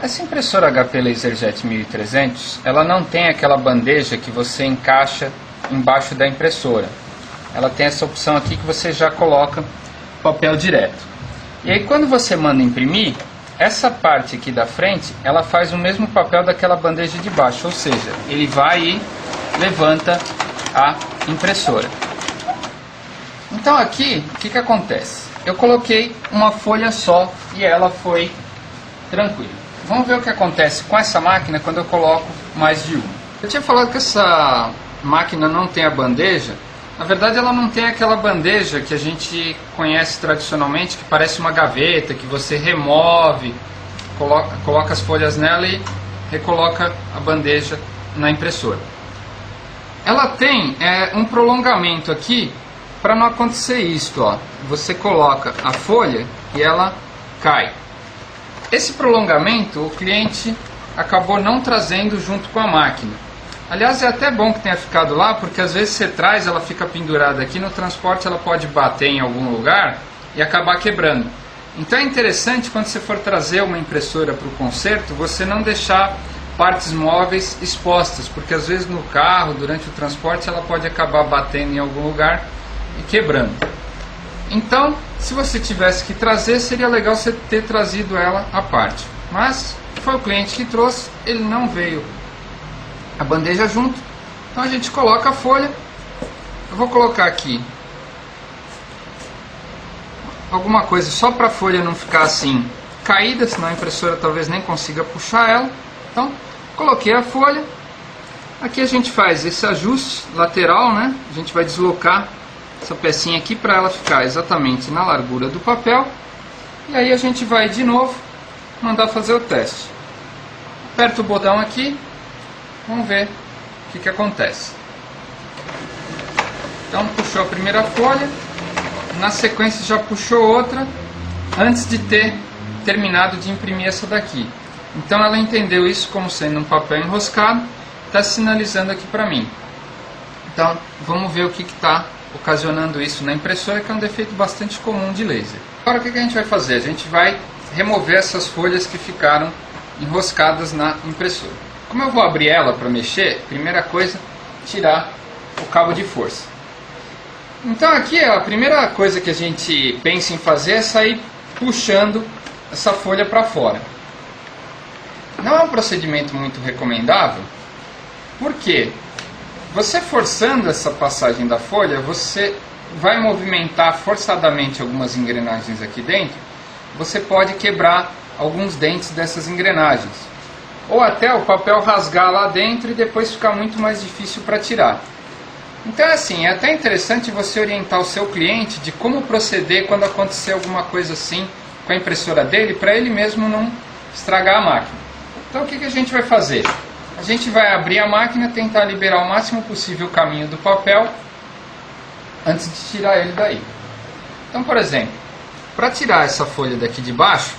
Essa impressora HP LaserJet 1300, ela não tem aquela bandeja que você encaixa embaixo da impressora. Ela tem essa opção aqui que você já coloca papel direto. E aí quando você manda imprimir, essa parte aqui da frente, ela faz o mesmo papel daquela bandeja de baixo, ou seja, ele vai e levanta a impressora. Então aqui, o que acontece? Eu coloquei uma folha só e ela foi tranquila. Vamos ver o que acontece com essa máquina quando eu coloco mais de uma. Eu tinha falado que essa máquina não tem a bandeja. Na verdade ela não tem aquela bandeja que a gente conhece tradicionalmente, que parece uma gaveta, que você remove, coloca as folhas nela e recoloca a bandeja na impressora. Ela tem um prolongamento aqui para não acontecer isto, ó. Você coloca a folha e ela cai. Esse prolongamento o cliente acabou não trazendo junto com a máquina. Aliás, é até bom que tenha ficado lá, porque às vezes você traz, ela fica pendurada aqui, no transporte ela pode bater em algum lugar e acabar quebrando. Então é interessante quando você for trazer uma impressora para o conserto, você não deixar partes móveis expostas, porque às vezes no carro, durante o transporte, ela pode acabar batendo em algum lugar e quebrando. Então, se você tivesse que trazer, seria legal você ter trazido ela à parte. Mas foi o cliente que trouxe, ele não veio a bandeja junto, então a gente coloca a folha. Eu vou colocar aqui alguma coisa só para a folha não ficar assim caída, senão a impressora talvez nem consiga puxar ela. Então, coloquei a folha. Aqui a gente faz esse ajuste lateral, né? A gente vai deslocar essa pecinha aqui para ela ficar exatamente na largura do papel. E aí a gente vai de novo mandar fazer o teste. Aperto o botão aqui. Vamos ver o que acontece. Então puxou a primeira folha, na sequência já puxou outra, antes de ter terminado de imprimir essa daqui. Então ela entendeu isso como sendo um papel enroscado, está sinalizando aqui para mim. Então vamos ver o que está ocasionando isso na impressora, que é um defeito bastante comum de laser. Agora o que a gente vai fazer? A gente vai remover essas folhas que ficaram enroscadas na impressora. Como eu vou abrir ela para mexer, primeira coisa, tirar o cabo de força. Então aqui a primeira coisa que a gente pensa em fazer é sair puxando essa folha para fora. Não é um procedimento muito recomendável, porque você forçando essa passagem da folha, você vai movimentar forçadamente algumas engrenagens aqui dentro, você pode quebrar alguns dentes dessas engrenagens. Ou até o papel rasgar lá dentro e depois ficar muito mais difícil para tirar. Então assim, é até interessante você orientar o seu cliente de como proceder quando acontecer alguma coisa assim com a impressora dele, para ele mesmo não estragar a máquina. Então o que a gente vai fazer? A gente vai abrir a máquina, tentar liberar o máximo possível o caminho do papel antes de tirar ele daí. Então, por exemplo, para tirar essa folha daqui de baixo,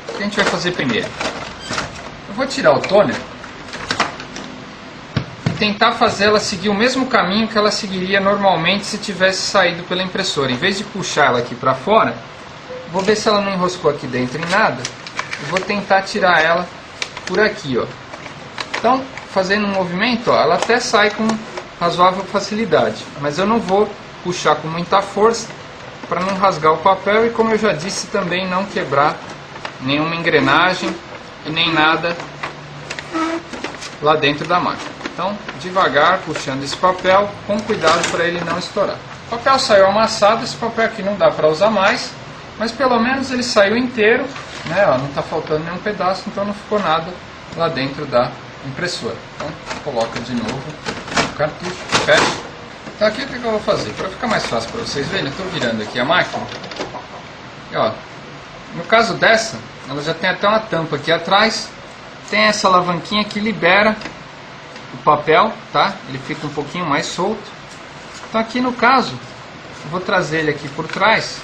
o que a gente vai fazer primeiro? Eu vou tirar o toner e tentar fazê-la seguir o mesmo caminho que ela seguiria normalmente se tivesse saído pela impressora. Em vez de puxar ela aqui para fora, vou ver se ela não enroscou aqui dentro em nada. E vou tentar tirar ela por aqui, ó. Então, fazendo um movimento, ó, ela até sai com razoável facilidade, mas eu não vou puxar com muita força para não rasgar o papel e, como eu já disse, também não quebrar nenhuma engrenagem e nem nada lá dentro da máquina. Então, devagar, puxando esse papel, com cuidado para ele não estourar. O papel saiu amassado, esse papel aqui não dá para usar mais, mas pelo menos ele saiu inteiro, né? Ó, não está faltando nenhum pedaço, então não ficou nada lá dentro da impressora. Então, coloca de novo o cartucho, fecha. Então aqui o que eu vou fazer? Para ficar mais fácil para vocês verem, eu estou virando aqui a máquina. E, ó, no caso dessa, ela já tem até uma tampa aqui atrás. Tem essa alavanquinha que libera o papel, tá? Ele fica um pouquinho mais solto. Então aqui no caso, eu vou trazer ele aqui por trás.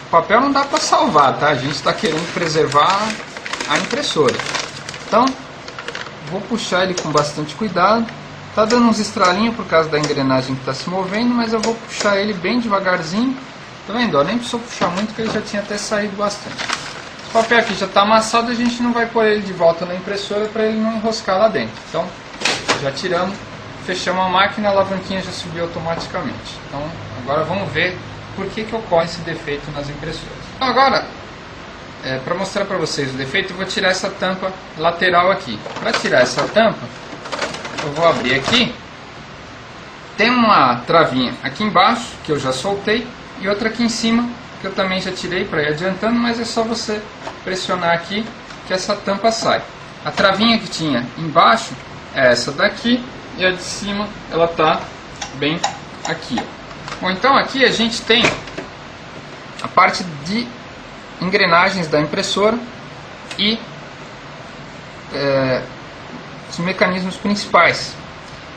O papel não dá para salvar, tá? A gente está querendo preservar a impressora. Então, vou puxar ele com bastante cuidado. Tá dando uns estralinhos por causa da engrenagem que está se movendo, mas eu vou puxar ele bem devagarzinho. Tá vendo? Ó, nem precisou puxar muito, porque ele já tinha até saído bastante. papel aqui já está amassado, a gente não vai pôr ele de volta na impressora para ele não enroscar lá dentro. Então, já tiramos, fechamos a máquina, a alavanquinha já subiu automaticamente. Então, agora vamos ver por que ocorre esse defeito nas impressoras. Então, agora, para mostrar para vocês o defeito, eu vou tirar essa tampa lateral aqui. Para tirar essa tampa, eu vou abrir aqui. Tem uma travinha aqui embaixo, que eu já soltei, e outra aqui em cima, que eu também já tirei para ir adiantando, mas é só você pressionar aqui que essa tampa sai. A travinha que tinha embaixo é essa daqui, e a de cima ela está bem aqui. Bom, então aqui a gente tem a parte de engrenagens da impressora e os mecanismos principais.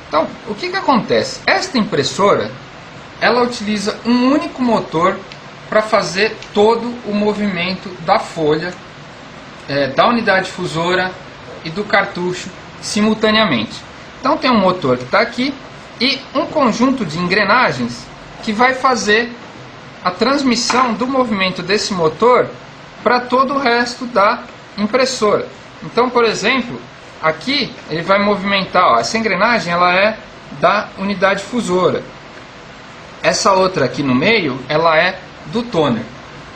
Então, o que acontece? Esta impressora, ela utiliza um único motor para fazer todo o movimento da folha, da unidade difusora e do cartucho simultaneamente. Então tem um motor que está aqui e um conjunto de engrenagens que vai fazer a transmissão do movimento desse motor para todo o resto da impressora. Então, por exemplo, aqui ele vai movimentar, ó, essa engrenagem ela é da unidade difusora. Essa outra aqui no meio, ela é do toner.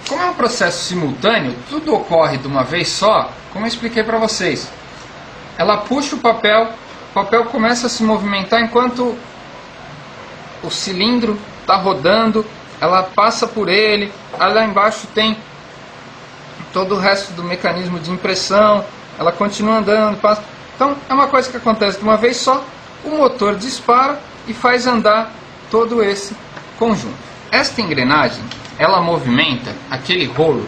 Como é um processo simultâneo, tudo ocorre de uma vez só, como eu expliquei para vocês. Ela puxa o papel começa a se movimentar enquanto o cilindro está rodando, ela passa por ele, aí lá embaixo tem todo o resto do mecanismo de impressão, ela continua andando, passa. Então é uma coisa que acontece de uma vez só, o motor dispara e faz andar todo esse conjunto. Esta engrenagem, ela movimenta aquele rolo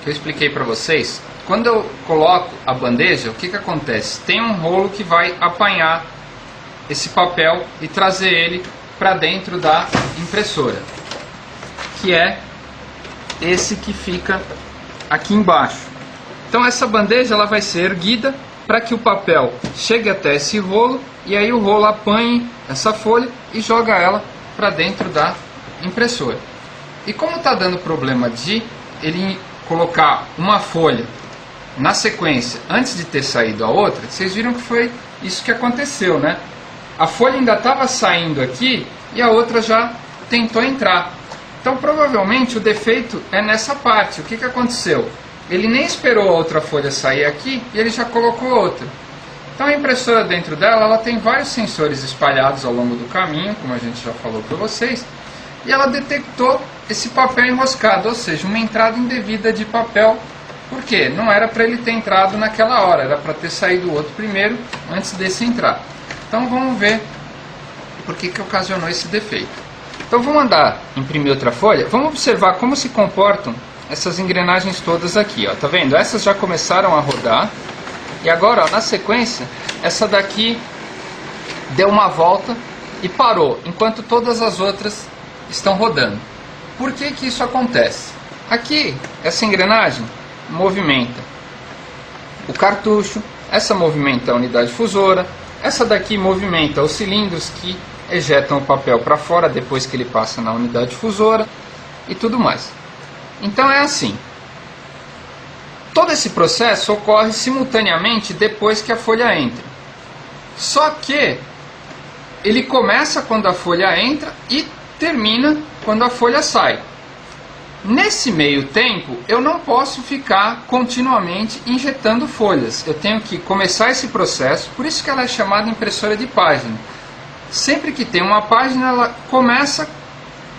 que eu expliquei para vocês. Quando eu coloco a bandeja, o que acontece? Tem um rolo que vai apanhar esse papel e trazer ele para dentro da impressora, que é esse que fica aqui embaixo. Então essa bandeja ela vai ser erguida para que o papel chegue até esse rolo e aí o rolo apanhe essa folha e joga ela para dentro da impressora. E como está dando problema de ele colocar uma folha na sequência antes de ter saído a outra, vocês viram que foi isso que aconteceu, né? A folha ainda estava saindo aqui e a outra já tentou entrar. Então provavelmente o defeito é nessa parte. O que aconteceu? Ele nem esperou a outra folha sair aqui e ele já colocou outra. Então a impressora dentro dela, ela tem vários sensores espalhados ao longo do caminho, como a gente já falou para vocês, e ela detectou esse papel enroscado, ou seja, uma entrada indevida de papel. Por quê? Não era para ele ter entrado naquela hora, era para ter saído o outro primeiro, antes desse entrar. Então vamos ver por que ocasionou esse defeito. Então vamos mandar imprimir outra folha, vamos observar como se comportam essas engrenagens todas aqui, ó. Tá vendo? Essas já começaram a rodar, e agora, ó, na sequência, essa daqui deu uma volta e parou, enquanto todas as outras estão rodando. Por que isso acontece? Aqui, essa engrenagem movimenta o cartucho, essa movimenta a unidade difusora, essa daqui movimenta os cilindros que ejetam o papel para fora depois que ele passa na unidade difusora e tudo mais. Então é assim. Todo esse processo ocorre simultaneamente depois que a folha entra. Só que ele começa quando a folha entra e termina quando a folha sai. Nesse meio tempo, eu não posso ficar continuamente injetando folhas. Eu tenho que começar esse processo, por isso que ela é chamada impressora de página. Sempre que tem uma página, ela começa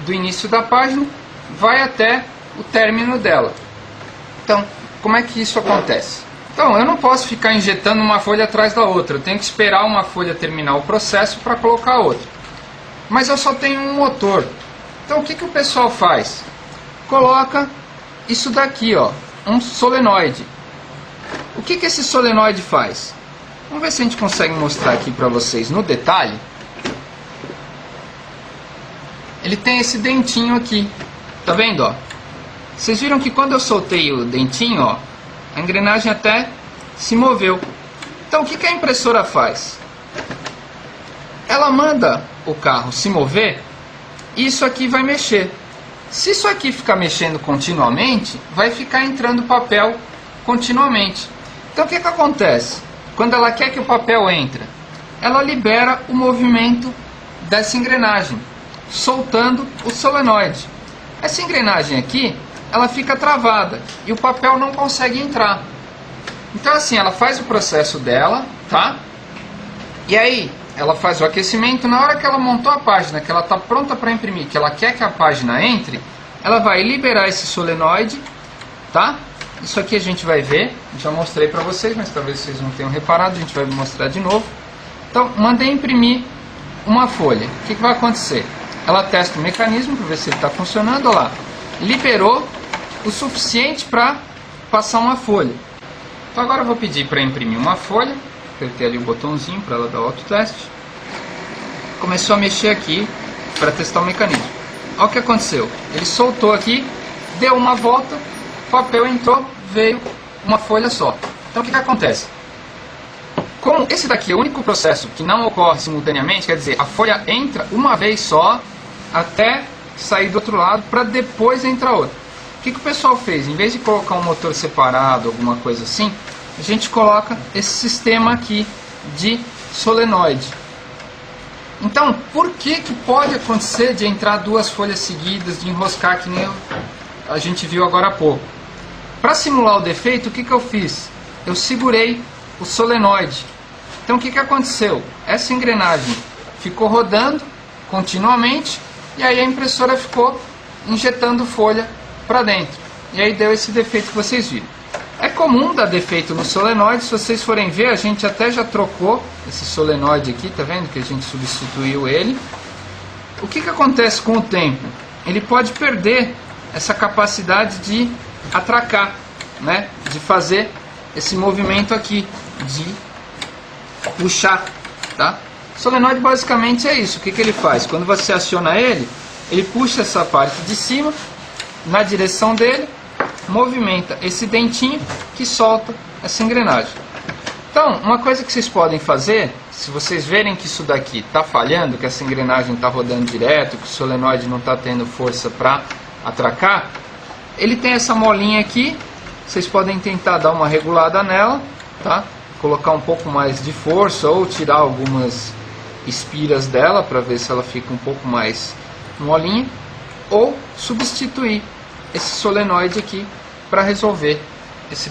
do início da página, vai até o término dela. Então, como é que isso acontece? Então, eu não posso ficar injetando uma folha atrás da outra. Eu tenho que esperar uma folha terminar o processo para colocar outra. Mas eu só tenho um motor. Então, o que o pessoal faz? Coloca isso daqui, ó, um solenoide. O que esse solenoide faz? Vamos ver se a gente consegue mostrar aqui para vocês no detalhe. Ele tem esse dentinho aqui. Tá vendo, ó? Vocês viram que quando eu soltei o dentinho, ó, a engrenagem até se moveu. Então o que a impressora faz? Ela manda o carro se mover e isso aqui vai mexer. Se isso aqui ficar mexendo continuamente, vai ficar entrando papel continuamente. Então o que acontece? Quando ela quer que o papel entre, ela libera o movimento dessa engrenagem, soltando o solenoide. Essa engrenagem aqui, ela fica travada e o papel não consegue entrar. Então assim, ela faz o processo dela, tá? E aí, ela faz o aquecimento. Na hora que ela montou a página, que ela está pronta para imprimir, que ela quer que a página entre, ela vai liberar esse solenoide, tá? Isso aqui a gente vai ver, já mostrei para vocês, mas talvez vocês não tenham reparado, a gente vai mostrar de novo. Então, mandei imprimir uma folha. O que vai acontecer? Ela testa o mecanismo para ver se ele está funcionando. Olha lá, liberou o suficiente para passar uma folha. Então agora eu vou pedir para imprimir uma folha. Apertei ali o botãozinho para ela dar autoteste. Começou a mexer aqui para testar o mecanismo. Olha o que aconteceu. Ele soltou aqui, deu uma volta, o papel entrou, veio uma folha só. Então o que acontece? Como esse daqui é o único processo que não ocorre simultaneamente, quer dizer, a folha entra uma vez só até sair do outro lado para depois entrar outra. O que o pessoal fez? Em vez de colocar um motor separado, alguma coisa assim, a gente coloca esse sistema aqui de solenoide. Então, por que pode acontecer de entrar duas folhas seguidas, de enroscar que nem a gente viu agora há pouco? Para simular o defeito, o que eu fiz? Eu segurei o solenoide. Então, o que aconteceu? Essa engrenagem ficou rodando continuamente e aí a impressora ficou injetando folha para dentro. E aí deu esse defeito que vocês viram. É comum dar defeito no solenoide. Se vocês forem ver, a gente até já trocou esse solenoide aqui, tá vendo que a gente substituiu ele. O que acontece com o tempo? Ele pode perder essa capacidade de atracar, né? De fazer esse movimento aqui, de puxar, tá? O solenoide basicamente é isso. O que ele faz? Quando você aciona ele, ele puxa essa parte de cima na direção dele, movimenta esse dentinho que solta essa engrenagem. Então, uma coisa que vocês podem fazer, se vocês verem que isso daqui está falhando, que essa engrenagem está rodando direto, que o solenoide não está tendo força para atracar, ele tem essa molinha aqui, vocês podem tentar dar uma regulada nela, tá? Colocar um pouco mais de força ou tirar algumas espiras dela para ver se ela fica um pouco mais molinha, ou substituir esse solenoide aqui para resolver esse problema.